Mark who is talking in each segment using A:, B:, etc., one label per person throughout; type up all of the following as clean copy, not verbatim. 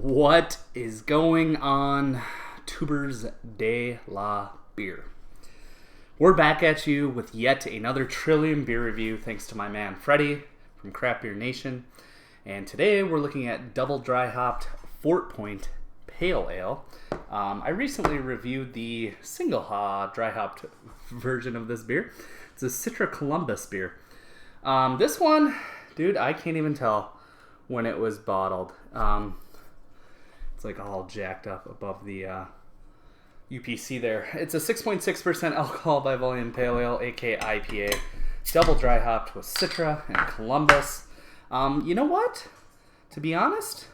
A: What is going on, tubers de la beer? We're back at you with yet another Trillium beer review thanks to my man Freddie from Craft Beer Nation. And today we're looking at double dry hopped Fort Point Pale Ale. I recently reviewed the single dry hopped version of this beer. It's a Citra Columbus beer. This one, dude, I can't even tell when it was bottled. It's like all jacked up above the UPC there. It's a 6.6% alcohol by volume pale ale, aka IPA, double dry hopped with Citra and Columbus. You know what? To be honest,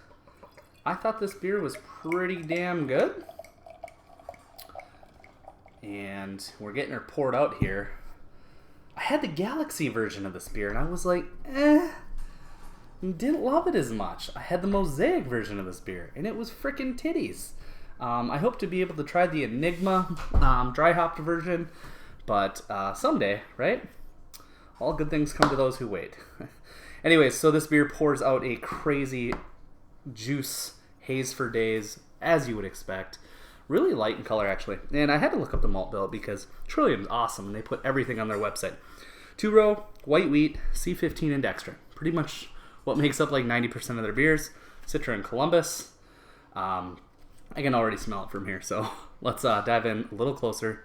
A: I thought this beer was pretty damn good. And we're getting her poured out here. I had the Galaxy version of this beer, and I was like, didn't love it as much. I had the Mosaic version of this beer, and it was frickin' titties. I hope to be able to try the Enigma dry hopped version, but someday, right? All good things come to those who wait. Anyways, so this beer pours out a crazy juice haze for days, as you would expect. Really light in color, actually. And I had to look up the malt bill because Trillium's awesome, and they put everything on their website. 2-row, white wheat, C15, and Dextrine. Pretty much what makes up like 90% of their beers. Citra and Columbus. I can already smell it from here, so let's dive in a little closer.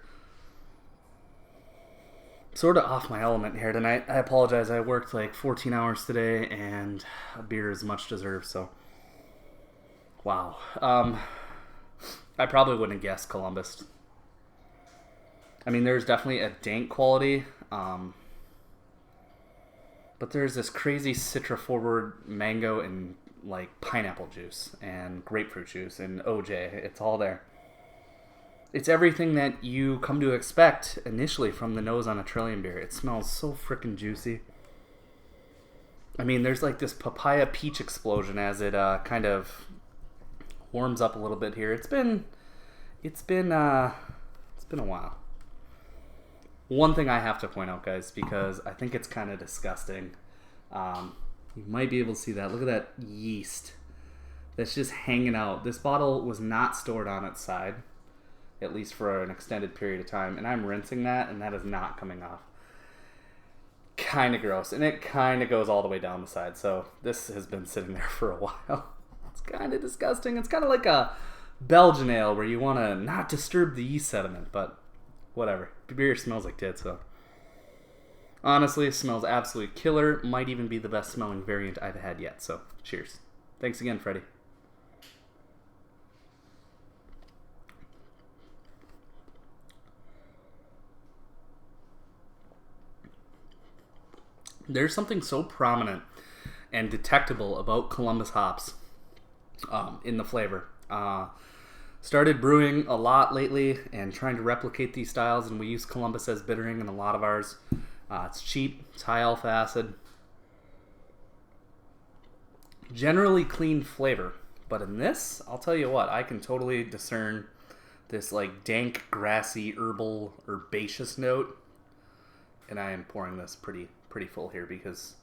A: Sort of off my element here tonight. I apologize. I worked like 14 hours today, and a beer is much deserved, so wow. I probably wouldn't have guessed Columbus. I mean, there's definitely a dank quality, but there's this crazy Citra forward mango and like pineapple juice and grapefruit juice and OJ. It's all there. It's everything that you come to expect initially from the nose on a Trillium beer. It smells so freaking juicy. I mean, there's like this papaya peach explosion as it kind of warms up a little bit here. It's been a while. One thing I have to point out, guys, because I think it's kind of disgusting. You might be able to see that. Look at that yeast that's just hanging out. This bottle was not stored on its side, at least for an extended period of time. And I'm rinsing that, and that is not coming off. Kind of gross. And it kind of goes all the way down the side. So this has been sitting there for a while. It's kind of disgusting. It's kind of like a Belgian ale where you want to not disturb the yeast sediment, but whatever. The beer smells like tits, so honestly, it smells absolutely killer. Might even be the best smelling variant I've had yet, so cheers. Thanks again, Freddie. There's something so prominent and detectable about Columbus hops in the flavor. Started brewing a lot lately and trying to replicate these styles, and we use Columbus as bittering in a lot of ours. It's cheap, it's high alpha acid, generally clean flavor. But in this, I'll tell you what, I can totally discern this like dank, grassy, herbal, herbaceous note. And I am pouring this pretty full here because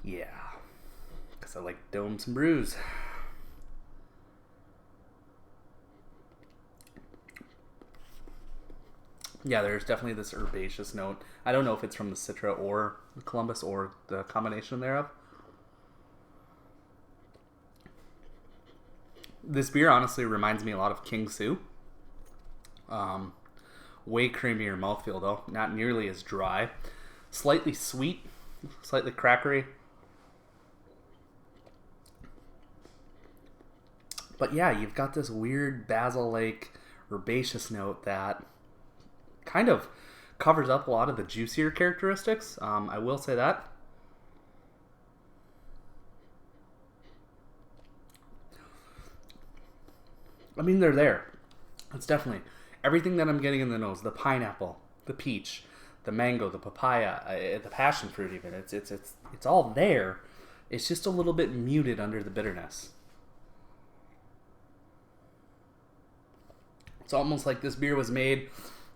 A: I like domes and brews. Yeah, there's definitely this herbaceous note. I don't know if it's from the Citra or the Columbus or the combination thereof. This beer honestly reminds me a lot of King Sue. Way creamier mouthfeel though, not nearly as dry. Slightly sweet, slightly crackery. But yeah, you've got this weird basil-like herbaceous note that kind of covers up a lot of the juicier characteristics. I will say that. I mean, they're there. It's definitely everything that I'm getting in the nose. The pineapple, the peach, the mango, the papaya, the passion fruit even. It's all there. It's just a little bit muted under the bitterness. It's almost like this beer was made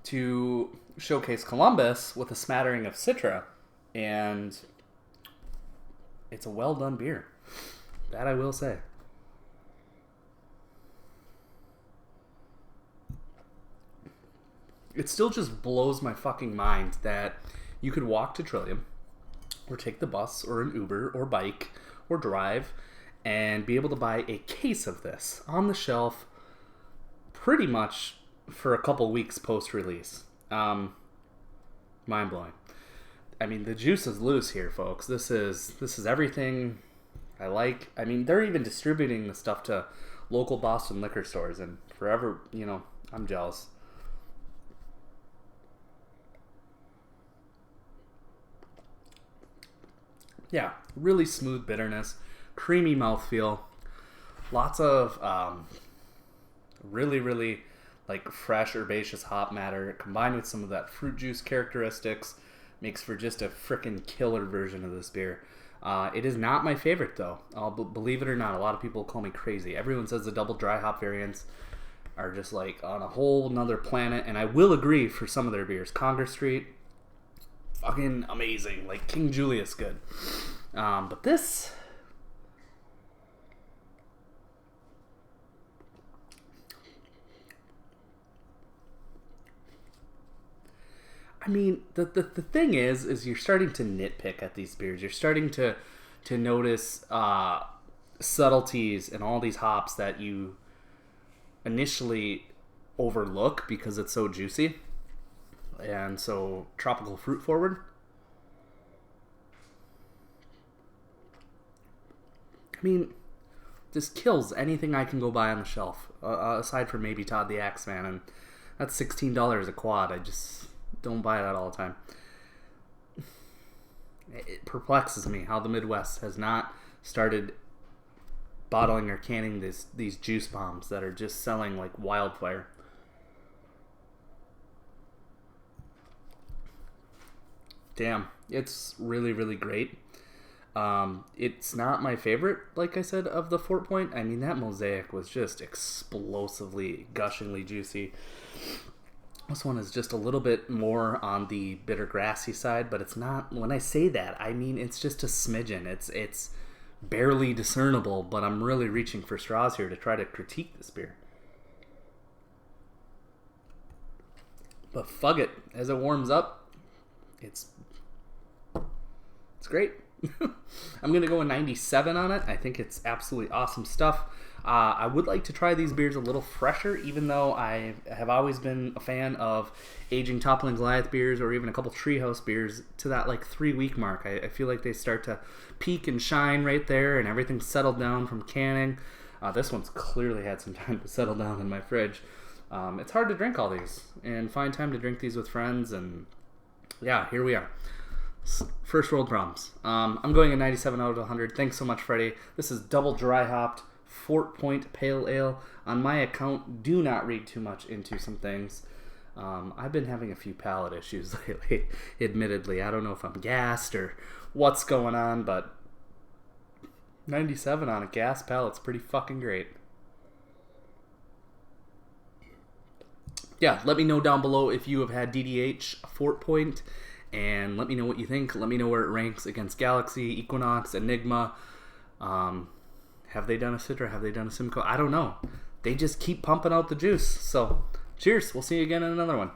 A: to showcase Columbus with a smattering of Citra, and it's a well done beer. That I will say. it still just blows my fucking mind that you could walk to Trillium or take the bus or an Uber or bike or drive and be able to buy a case of this on the shelf pretty much for a couple weeks post-release. Mind-blowing. I mean, the juice is loose here, folks. This is everything I like. I mean, they're even distributing the stuff to local Boston liquor stores, and forever, I'm jealous. Yeah, really smooth bitterness, creamy mouthfeel, lots of really, really like fresh herbaceous hop matter combined with some of that fruit juice characteristics makes for just a frickin' killer version of this beer. It is not my favorite though. Believe it or not, a lot of people call me crazy. Everyone says the double dry hop variants are just like on a whole nother planet, and I will agree for some of their beers. Congress Street, fucking amazing. Like King Julius good. But this, I mean, the thing is you're starting to nitpick at these beers. You're starting to notice subtleties in all these hops that you initially overlook because it's so juicy and so tropical fruit forward. I mean, this kills anything I can go buy on the shelf, aside from maybe Todd the Axeman, and that's $16 a quad. I just don't buy that all the time. It perplexes me how the Midwest has not started bottling or canning these juice bombs that are just selling like wildfire. Damn, it's really, really great. It's not my favorite, like I said, of the Fort Point. I mean, that Mosaic was just explosively, gushingly juicy. This one is just a little bit more on the bitter grassy side, but it's not, when I say that, I mean it's just a smidgen. It's barely discernible, but I'm really reaching for straws here to try to critique this beer. But fuck it, as it warms up, it's great. I'm going to go a 97 on it. I think it's absolutely awesome stuff. I would like to try these beers a little fresher, even though I have always been a fan of aging Toppling Goliath beers or even a couple Treehouse beers to that like 3-week mark. I feel like they start to peak and shine right there and everything's settled down from canning. This one's clearly had some time to settle down in my fridge. It's hard to drink all these and find time to drink these with friends, and yeah, here we are. First world problems. I'm going a 97 out of 100. Thanks so much, Freddie. This is double dry hopped Fort Point Pale Ale. On my account, do not read too much into some things. I've been having a few palate issues lately, admittedly. I don't know if I'm gassed or what's going on, but 97 on a gas palate's pretty fucking great. Yeah, let me know down below if you have had DDH Fort Point, and let me know what you think. Let me know where it ranks against Galaxy, Equinox, Enigma. Have they done a Citra? Have they done a Simcoe? I don't know. They just keep pumping out the juice. So, cheers. We'll see you again in another one.